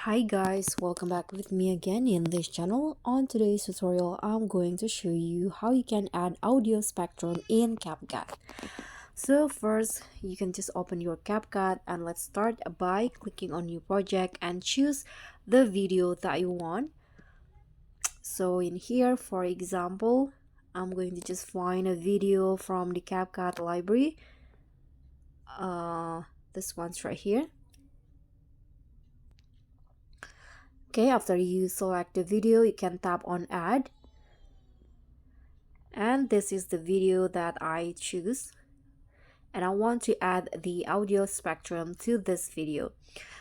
Hi guys, welcome back with me again in this channel. On today's tutorial, I'm going to show you how you can add audio spectrum in CapCut. So first, you can just open your CapCut and let's start by clicking on new project and choose the video that you want. So in here, for example, I'm going to just find a video from the CapCut library. This one's right here. Okay, after you select the video, you can tap on add. And this is the video that I choose. And I want to add the audio spectrum to this video.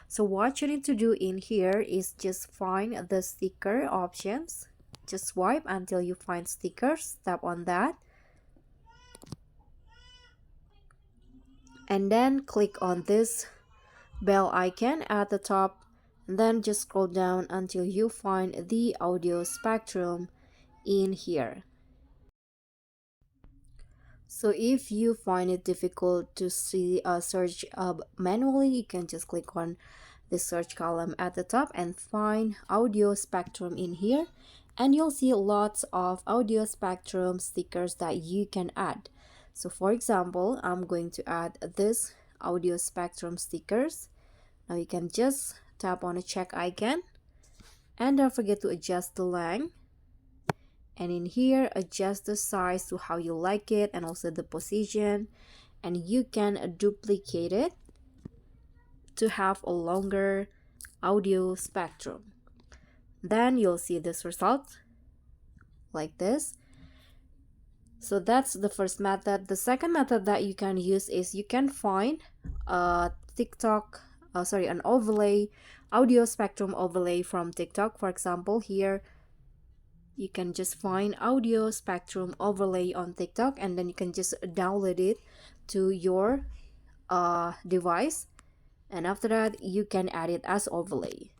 So what you need to do in here is just find the sticker options. Just swipe until you find stickers. Tap on that. And then click on this bell icon at the top. And then just scroll down until you find the audio spectrum in here. So if you find it difficult to see search manually, you can just click on the search column at the top and find audio spectrum in here, and you'll see lots of audio spectrum stickers that you can add. So for example, I'm going to add this audio spectrum stickers. Now you can just tap on a check icon and don't forget to adjust the length. And in here, adjust the size to how you like it and also the position. And you can duplicate it to have a longer audio spectrum. Then you'll see this result like this. So that's the first method. The second method that you can use is you can find a an overlay, audio spectrum overlay from TikTok. For example, here you can just find audio spectrum overlay on TikTok, and then you can just download it to your device, and after that you can add it as overlay.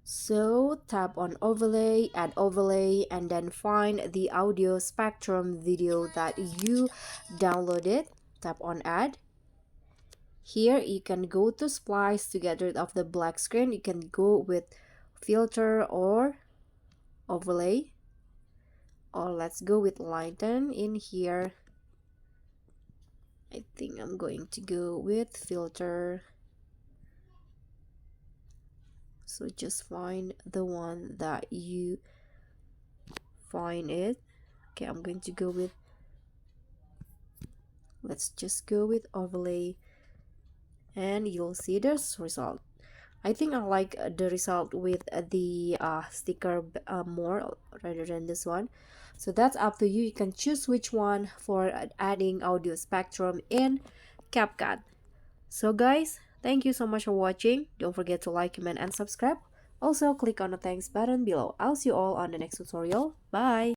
So tap on overlay, add overlay, and then find the audio spectrum video that you downloaded. Tap on add. Here you can go to splice to get rid of the black screen. You can go with filter or overlay, or let's go with lighten. In here I think I'm going to go with filter. So just find the one that you find it. Okay, I'm going to go with, let's just go with overlay, and you'll see this result. I think I like the result with the sticker more rather than this one. So that's up to you. You can choose which one for adding audio spectrum in CapCut. So guys, thank you so much for watching. Don't forget to like, comment, and subscribe. Also, click on the thanks button below. I'll see you all on the next tutorial. Bye!